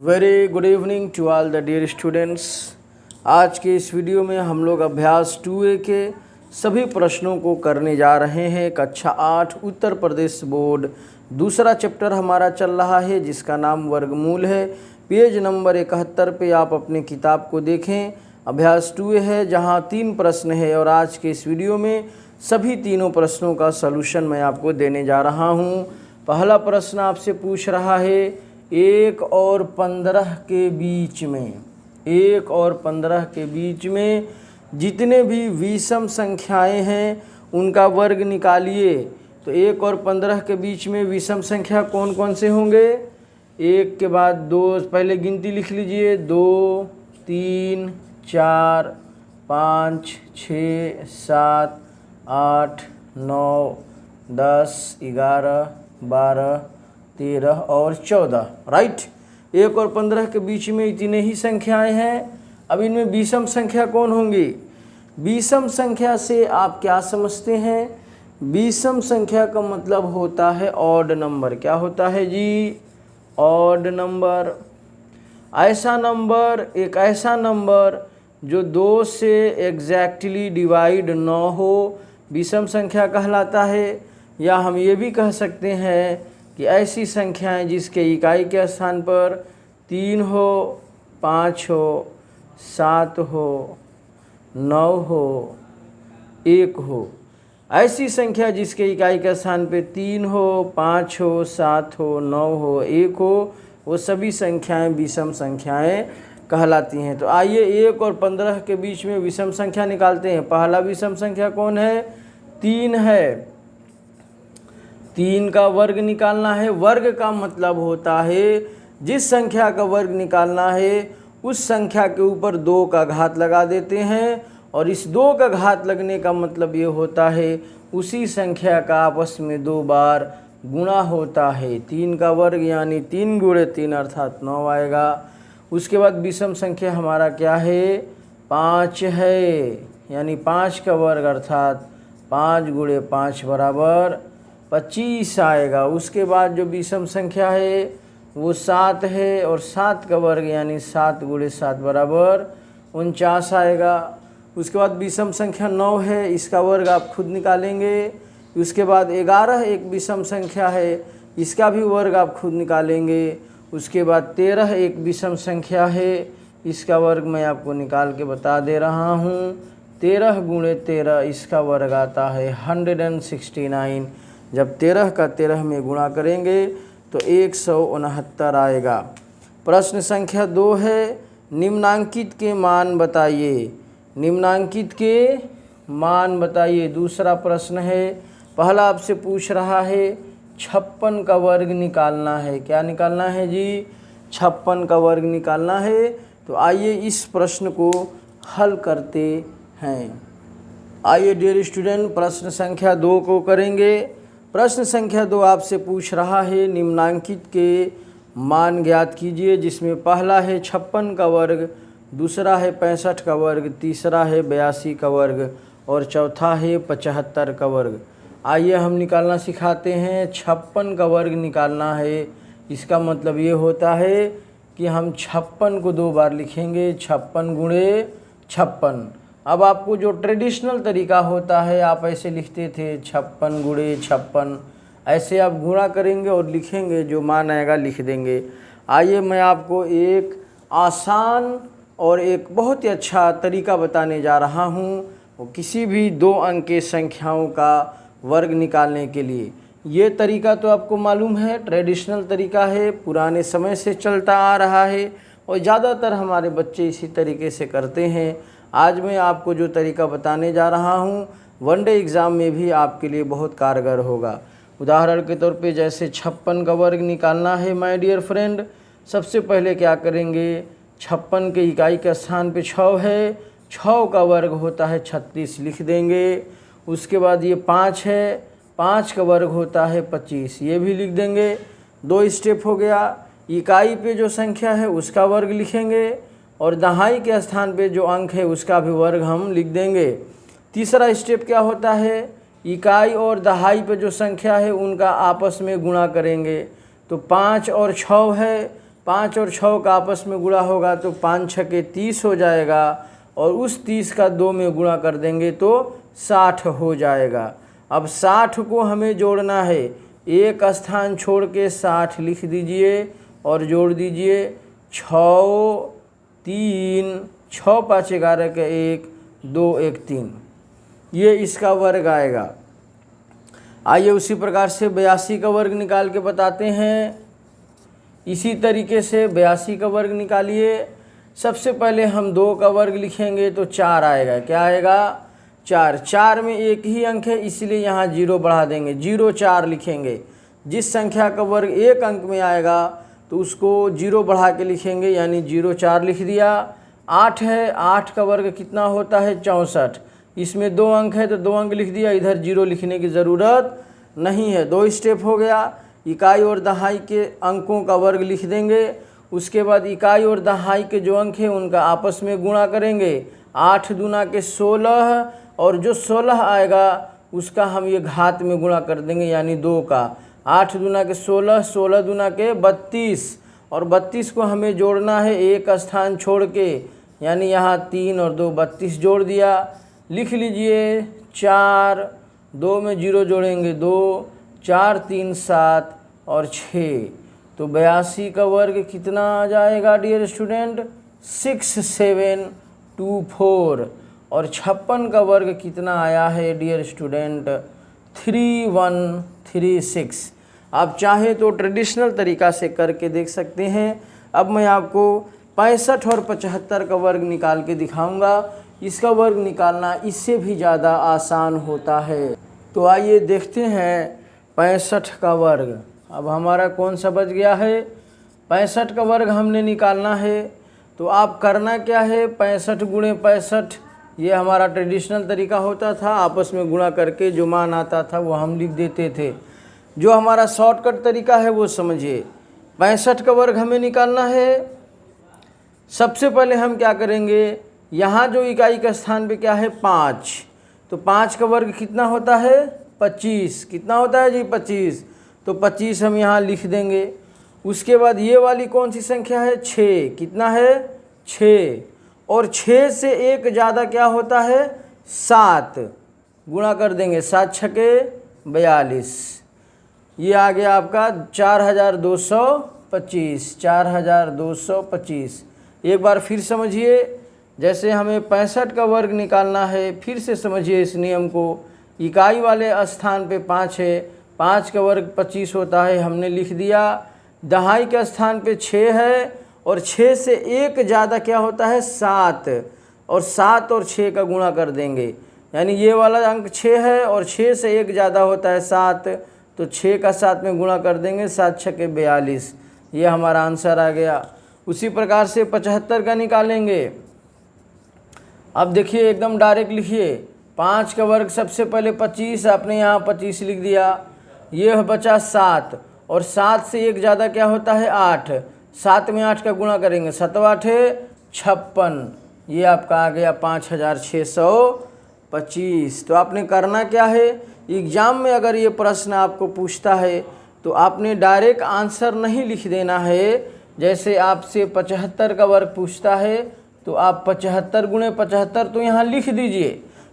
Very good evening to all the dear students. आज के इस वीडियो में हम लोग अभ्यास 2A के सभी प्रश्नों को करने जा रहे हैं। कक्षा 8 उत्तर प्रदेश बोर्ड दूसरा चैप्टर हमारा चल रहा है जिसका नाम वर्गमूल है। पेज नंबर 71 पे आप अपने किताब को देखें। अभ्यास 2A है जहां 3 प्रश्न है और आज के इस वीडियो में सभी तीनों प्रश्नों का सलूशन मैं आपको देने जा रहा हूं। पहला प्रश्न आपसे पूछ रहा है 1 और 15 के बीच में 1 और 15 के बीच में जितने भी विषम संख्याएं हैं उनका वर्ग निकालिए। तो 1 और 15 के बीच में विषम संख्या कौन कौन से होंगे? 1 के बाद 2, पहले गिनती लिख लीजिए। 2, 3, 4, 5, 6, 7, 8, 9, 10, 11, 12, 13 और 14। राइट। 1 और 15 के बीच में इतने ही संख्याएं हैं। अब इनमें विषम संख्या कौन होंगी? विषम संख्या से आप क्या समझते हैं? विषम संख्या का मतलब होता है ऑड नंबर। क्या होता है जी? Odd number. ऐसा नंबर, एक ऐसा नंबर जो 2 से एग्जैक्टली डिवाइड न हो, विषम संख्या कहलाता है। या हम ये भी कह सकते हैं कि ऐसी संख्याएं जिसके इकाई के स्थान पर 3 हो, 5 हो, 7 हो, 9 हो, 1 हो, ऐसी संख्या जिसके इकाई के स्थान पे 3 हो, 5 हो, 7 हो, 9 हो, 1 हो, वो सभी संख्याएं विषम संख्याएं कहलाती हैं। तो आइए 1 और 15 के बीच में विषम संख्या निकालते हैं। पहला विषम संख्या कौन है? 3 है। 3 का वर्ग निकालना है। वर्ग का मतलब होता है जिस संख्या का वर्ग निकालना है उस संख्या के ऊपर 2 का घात लगा देते हैं और इस 2 का घात लगने का मतलब ये होता है उसी संख्या का आपस में 2 बार गुणा होता है। 3 का वर्ग यानी 3 गुणे 3 अर्थात 9 आएगा। उसके बाद विषम संख्या हमारा क्या है? 5 है, यानी 5 का वर्ग अर्थात 5 गुणे 5 बराबर 25 आएगा। उसके बाद जो विषम संख्या है वो 7 है और 7 का वर्ग यानी 7 गुणे 7 बराबर 49 आएगा। उसके बाद विषम संख्या 9 है, इसका वर्ग आप खुद निकालेंगे। उसके बाद 11 एक विषम संख्या है, इसका भी वर्ग आप खुद निकालेंगे। उसके बाद 13 एक विषम संख्या है, इसका वर्ग मैं आपको निकाल के बता दे रहा हूँ। 13 गुणे 13 इसका वर्ग आता है 169। जब 13 का 13 में गुणा करेंगे तो 169 आएगा। प्रश्न संख्या 2 है निम्नांकित के मान बताइए। निम्नांकित के मान बताइए दूसरा प्रश्न है। पहला आपसे पूछ रहा है 56 का वर्ग निकालना है। क्या निकालना है जी? 56 का वर्ग निकालना है। तो आइए इस प्रश्न को हल करते हैं। आइए डियर स्टूडेंट प्रश्न संख्या 2 को करेंगे। प्रश्न संख्या 2 आपसे पूछ रहा है निम्नांकित के मान ज्ञात कीजिए, जिसमें पहला है 56 का वर्ग, दूसरा है 65 का वर्ग, तीसरा है 82 का वर्ग और चौथा है 75 का वर्ग। आइए हम निकालना सिखाते हैं। 56 का वर्ग निकालना है, इसका मतलब ये होता है कि हम 56 को 2 बार लिखेंगे। 56 गुणे 56। अब आपको जो ट्रेडिशनल तरीका होता है आप ऐसे लिखते थे 56 गुणे 56, ऐसे आप गुणा करेंगे और लिखेंगे, जो मान आएगा लिख देंगे। आइए मैं आपको एक आसान और एक बहुत ही अच्छा तरीका बताने जा रहा हूँ, वो किसी भी 2 अंक के संख्याओं का वर्ग निकालने के लिए। ये तरीका तो आपको मालूम है, ट्रेडिशनल तरीका है, पुराने समय से चलता आ रहा है और ज़्यादातर हमारे बच्चे इसी तरीके से करते हैं। आज मैं आपको जो तरीका बताने जा रहा हूँ वनडे एग्ज़ाम में भी आपके लिए बहुत कारगर होगा। उदाहरण के तौर पे जैसे 56 का वर्ग निकालना है माय डियर फ्रेंड, सबसे पहले क्या करेंगे? 56 के इकाई के स्थान पे 6 है, 6 का वर्ग होता है 36 लिख देंगे। उसके बाद ये 5 है, 5 का वर्ग होता है 25, ये भी लिख देंगे। 2 स्टेप हो गया। इकाई पे जो संख्या है उसका वर्ग लिखेंगे और दहाई के स्थान पे जो अंक है उसका भी वर्ग हम लिख देंगे। तीसरा स्टेप क्या होता है? इकाई और दहाई पे जो संख्या है उनका आपस में गुणा करेंगे। तो 5 और 6 है, 5 और 6 का आपस में गुणा होगा तो 5 छके 30 हो जाएगा, और उस 30 का 2 में गुणा कर देंगे तो 60 हो जाएगा। अब 60 को हमें जोड़ना है, एक स्थान छोड़ के 60 लिख दीजिए और जोड़ दीजिए 6 3 6 5 11 के 1 2 1 3, ये इसका वर्ग आएगा। आइए उसी प्रकार से 82 का वर्ग निकाल के बताते हैं। इसी तरीके से 82 का वर्ग निकालिए। सबसे पहले हम 2 का वर्ग लिखेंगे तो 4 आएगा। क्या आएगा? 4। 4 में एक ही अंक है इसलिए यहाँ 0 बढ़ा देंगे, 0 4 लिखेंगे। जिस संख्या का वर्ग एक अंक में आएगा तो उसको 0 बढ़ा के लिखेंगे, यानी 0 4 लिख दिया। 8 है, 8 का वर्ग कितना होता है? 64। इसमें 2 अंक है तो 2 अंक लिख दिया, इधर 0 लिखने की ज़रूरत नहीं है। 2 स्टेप हो गया। इकाई और दहाई के अंकों का वर्ग लिख देंगे। उसके बाद इकाई और दहाई के जो अंक हैं उनका आपस में गुणा करेंगे। 8 दूना के 16, और जो 16 आएगा उसका हम ये घात में गुणा कर देंगे, यानी 2 का। 8 दूना के 16, 16 दूना के 32, और 32 को हमें जोड़ना है एक स्थान छोड़ के, यानी यहाँ 3 और 2 32 जोड़ दिया। लिख लीजिए 4, 2 में 0 जोड़ेंगे 2, 4 3 7 और 6, तो 82 का वर्ग कितना आ जाएगा डियर स्टूडेंट? 6724। और 56 का वर्ग कितना आया है डियर स्टूडेंट? 3136। आप चाहे तो ट्रेडिशनल तरीक़ा से करके देख सकते हैं। अब मैं आपको 65 और 75 का वर्ग निकाल के दिखाऊंगा। इसका वर्ग निकालना इससे भी ज़्यादा आसान होता है। तो आइए देखते हैं 65 का वर्ग। अब हमारा कौन सा बच गया है? 65 का वर्ग हमने निकालना है। तो आप करना क्या है? 65 गुणे 65, ये हमारा ट्रेडिशनल तरीका होता था। आपस में गुणा करके जो मान आता था वो हम लिख देते थे। जो हमारा शॉर्टकट तरीका है वो समझिए। 65 का वर्ग हमें निकालना है। सबसे पहले हम क्या करेंगे? यहाँ जो इकाई का स्थान पे क्या है? 5, तो 5 का वर्ग कितना होता है? 25। कितना होता है जी? 25। तो 25 हम यहाँ लिख देंगे। उसके बाद ये वाली कौन सी संख्या है? 6। कितना है? 6। और 6 से एक ज़्यादा क्या होता है? 7। गुणा कर देंगे, 7 छके 42। ये आ गया आपका 4225। 4225। एक बार फिर समझिए, जैसे हमें 65 का वर्ग निकालना है, फिर से समझिए इस नियम को। इकाई वाले स्थान पे 5 है, 5 का वर्ग 25 होता है, हमने लिख दिया। दहाई के स्थान पे 6 है, और 6 से एक ज़्यादा क्या होता है? 7, और 7 और 6 का गुणा कर देंगे, यानी ये वाला अंक 6 है और 6 से एक ज़्यादा होता है 7, तो 6 का 7 में गुणा कर देंगे, 7 छके 42। ये हमारा आंसर आ गया। उसी प्रकार से 75 का निकालेंगे। अब देखिए एकदम डायरेक्ट लिखिए। 5 का वर्ग सबसे पहले 25, आपने यहाँ 25 लिख दिया। ये बचा 7, और 7 से एक ज़्यादा क्या होता है? 8। 7 में 8 का गुणा करेंगे, 7 8 56। ये आपका आ गया 5625। तो आपने करना क्या है? एग्ज़ाम में अगर ये प्रश्न आपको पूछता है तो आपने डायरेक्ट आंसर नहीं लिख देना है। जैसे आपसे 75 का वर्ग पूछता है तो आप 75 गुणे 75 तो यहाँ लिख दीजिए,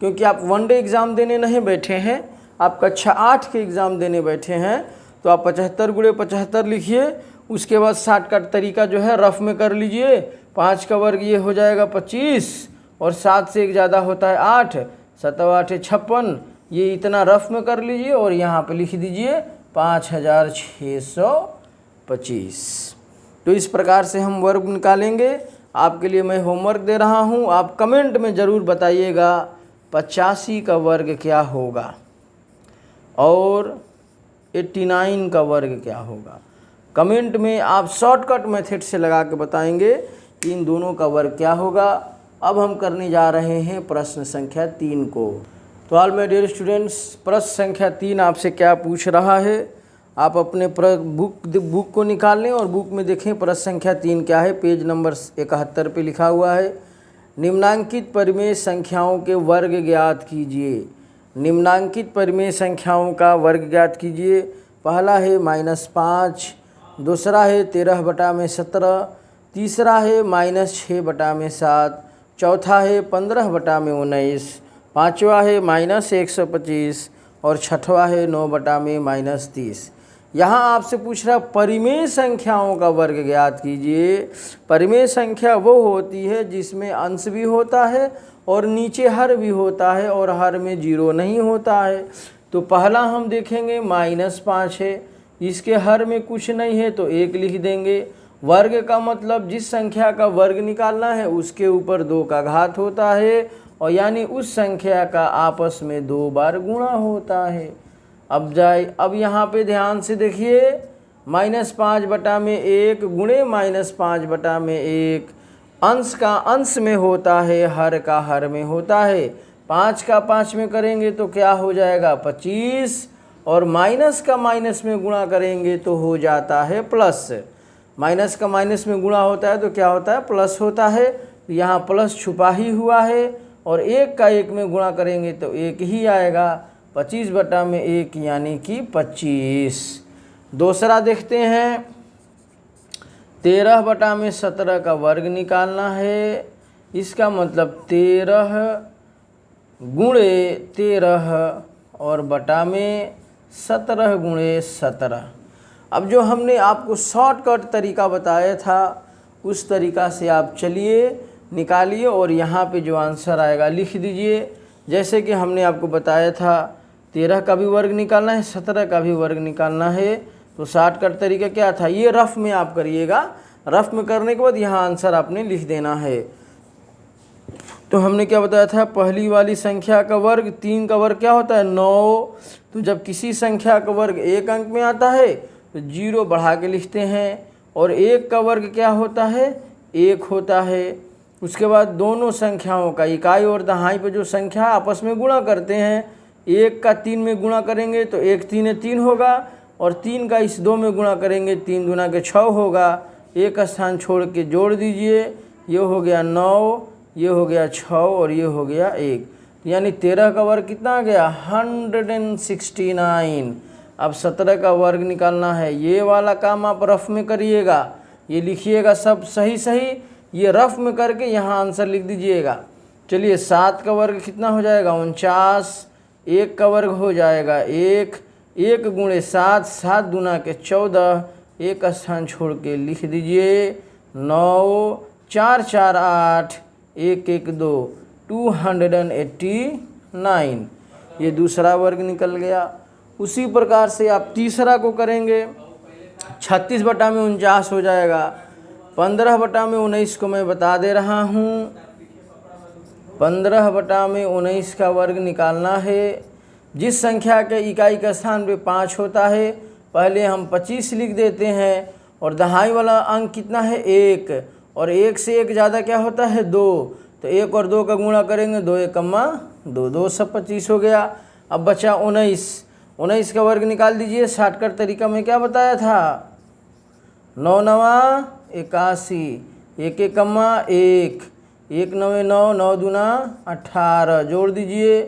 क्योंकि आप वनडे एग्ज़ाम देने नहीं बैठे हैं, आप कक्षा 8 के एग्ज़ाम देने बैठे हैं। तो आप 75 गुणे 75 लिखिए। उसके बाद शॉर्टकट तरीका जो है रफ में कर लीजिए। 5 का वर्ग ये हो जाएगा 25, और 7 से एक ज़्यादा होता है 8, 7 8 56। ये इतना रफ में कर लीजिए और यहाँ पे लिख दीजिए 5625। तो इस प्रकार से हम वर्ग निकालेंगे। आपके लिए मैं होमवर्क दे रहा हूँ, आप कमेंट में ज़रूर बताइएगा 85 का वर्ग क्या होगा और 89 का वर्ग क्या होगा। कमेंट में आप शॉर्टकट मेथड से लगा के बताएंगे कि इन दोनों का वर्ग क्या होगा। अब हम करने जा रहे हैं प्रश्न संख्या 3 को। तो ऑल माय डियर स्टूडेंट्स, प्रश्न संख्या 3 आपसे क्या पूछ रहा है। आप अपने बुक को निकाल लें और बुक में देखें प्रश्न संख्या 3 क्या है। पेज नंबर 71 पे लिखा हुआ है, निम्नांकित परिमेय संख्याओं के वर्ग ज्ञात कीजिए। निम्नांकित परिमेय संख्याओं का वर्ग ज्ञात कीजिए। पहला है -5, दूसरा है 13/17, तीसरा है -6/7, चौथा है 15/19, पाँचवा है -125 और छठवा है 9/-30। यहाँ आपसे पूछ रहा परिमेय संख्याओं का वर्ग ज्ञात कीजिए। परिमेय संख्या वो होती है जिसमें अंश भी होता है और नीचे हर भी होता है और हर में 0 नहीं होता है। तो पहला हम देखेंगे -5 है, इसके हर में कुछ नहीं है तो 1 लिख देंगे। वर्ग का मतलब जिस संख्या का वर्ग निकालना है उसके ऊपर 2 का घात होता है और यानी उस संख्या का आपस में 2 बार गुणा होता है। अब यहाँ पे ध्यान से देखिए, -5/1 गुणे -5/1, अंश का अंश में होता है, हर का हर में होता है। 5 का 5 में करेंगे तो क्या हो जाएगा 25 और माइनस का माइनस में गुणा करेंगे तो हो जाता है प्लस। माइनस का माइनस में गुणा होता है तो क्या होता है प्लस होता है। यहाँ प्लस छुपा ही हुआ है और 1 का 1 में गुणा करेंगे तो 1 ही आएगा। 25/1 यानी कि 25। दूसरा देखते हैं 13/17 का वर्ग निकालना है। इसका मतलब 13 गुणे 13 और बटा में 17 गुणे 17। अब जो हमने आपको शॉर्टकट तरीका बताया था उस तरीका से आप चलिए निकालिए और यहाँ पे जो आंसर आएगा लिख दीजिए। जैसे कि हमने आपको बताया था 13 का भी वर्ग निकालना है, 17 का भी वर्ग निकालना है। तो शॉर्टकट तरीका क्या था, ये रफ में आप करिएगा। रफ में करने के बाद यहाँ आंसर आपने लिख देना है। तो हमने क्या बताया था, पहली वाली संख्या का वर्ग 3 का वर्ग क्या होता है 9। तो जब किसी संख्या का वर्ग 1 अंक में आता है तो 0 बढ़ा के लिखते हैं और 1 का वर्ग क्या होता है 1 होता है। उसके बाद दोनों संख्याओं का इकाई और दहाई पर जो संख्या आपस में गुणा करते हैं, 1 का 3 में गुणा करेंगे तो 1 3 3 होगा और 3 का इस 2 में गुणा करेंगे 3 दूना के 6 होगा। एक स्थान छोड़ के जोड़ दीजिए, ये हो गया 9, ये हो गया 6 और ये हो गया 1। यानी 13 का वर्ग कितना आ गया 169। अब 17 का वर्ग निकालना है। ये वाला काम आप रफ में करिएगा, ये लिखिएगा सब सही सही, ये रफ में करके यहाँ आंसर लिख दीजिएगा। चलिए 7 का वर्ग कितना हो जाएगा 49। 1 का वर्ग हो जाएगा 1, 1 गुणे 7, 7 दूना के 14, एक स्थान छोड़ के लिख दीजिए 9, 4 4 8, 1 1 2, 289। ये दूसरा वर्ग निकल गया। उसी प्रकार से आप तीसरा को करेंगे। 36/49 हो जाएगा। 15/19 को मैं बता दे रहा हूँ। 15/19 का वर्ग निकालना है। जिस संख्या के इकाई का स्थान पे 5 होता है, पहले हम 25 लिख देते हैं और दहाई वाला अंक कितना है 1 और 1 से 1 ज़्यादा क्या होता है 2। तो 1 और 2 का गुणा करेंगे 2 1 2, 2 सब 25 हो गया। अब बचा 19 का वर्ग निकाल दीजिए। शॉर्टकट तरीका में क्या बताया था 9 9 81, 1 1 1, 1 9 9, 9 दूना 18, जोड़ दीजिए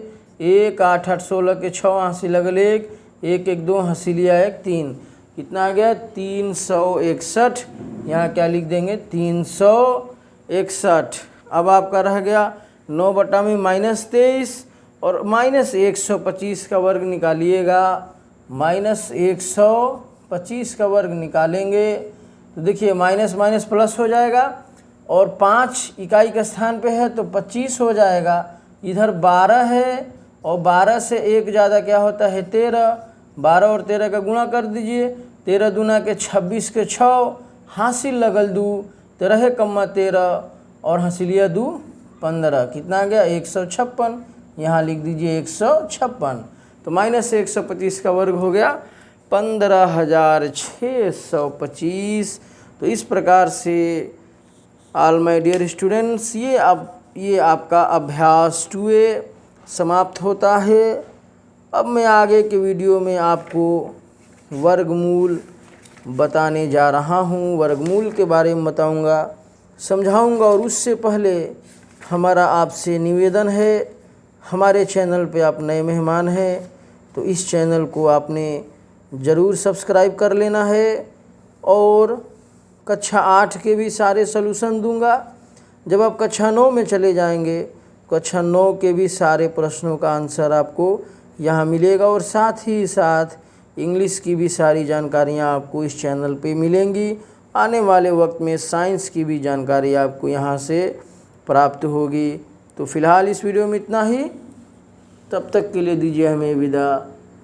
1 8 8 16 के 6 हंसी लगल 1, 1 1 2 हंसी लिया 1 3, कितना आ गया 361। यहाँ क्या लिख देंगे 361। अब आपका रह गया 9/-23 और -125 का वर्ग निकालिएगा। -125 का वर्ग निकालेंगे तो देखिए माइनस माइनस प्लस हो जाएगा और 5 इकाई के स्थान पे है तो 25 हो जाएगा। इधर 12 है और 12 से 1 ज़्यादा क्या होता है 13। 12 और 13 का गुणा कर दीजिए। 13 दूना के 26 के 6, हासिल लगल 2, 13 कम्मा 13 और हंसिलिया 2 15, कितना आ गया 156। यहाँ लिख दीजिए 156। तो -125 का वर्ग हो गया 15,625। तो इस प्रकार से ऑल माय डियर स्टूडेंट्स, ये आपका अभ्यास 2A समाप्त होता है। अब मैं आगे के वीडियो में आपको वर्गमूल बताने जा रहा हूँ। वर्गमूल के बारे में बताऊँगा, समझाऊँगा। और उससे पहले हमारा आपसे निवेदन है, हमारे चैनल पे आप नए मेहमान हैं तो इस चैनल को आपने ज़रूर सब्सक्राइब कर लेना है और कक्षा 8 के भी सारे सॉल्यूशन दूंगा। जब आप कक्षा 9 में चले जाएंगे, कक्षा 9 के भी सारे प्रश्नों का आंसर आपको यहाँ मिलेगा और साथ ही साथ इंग्लिश की भी सारी जानकारियाँ आपको इस चैनल पे मिलेंगी। आने वाले वक्त में साइंस की भी जानकारी आपको यहाँ से प्राप्त होगी। तो फिलहाल इस वीडियो में इतना ही, तब तक के लिए दीजिए हमें विदा।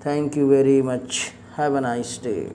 Thank you very much, have a nice day.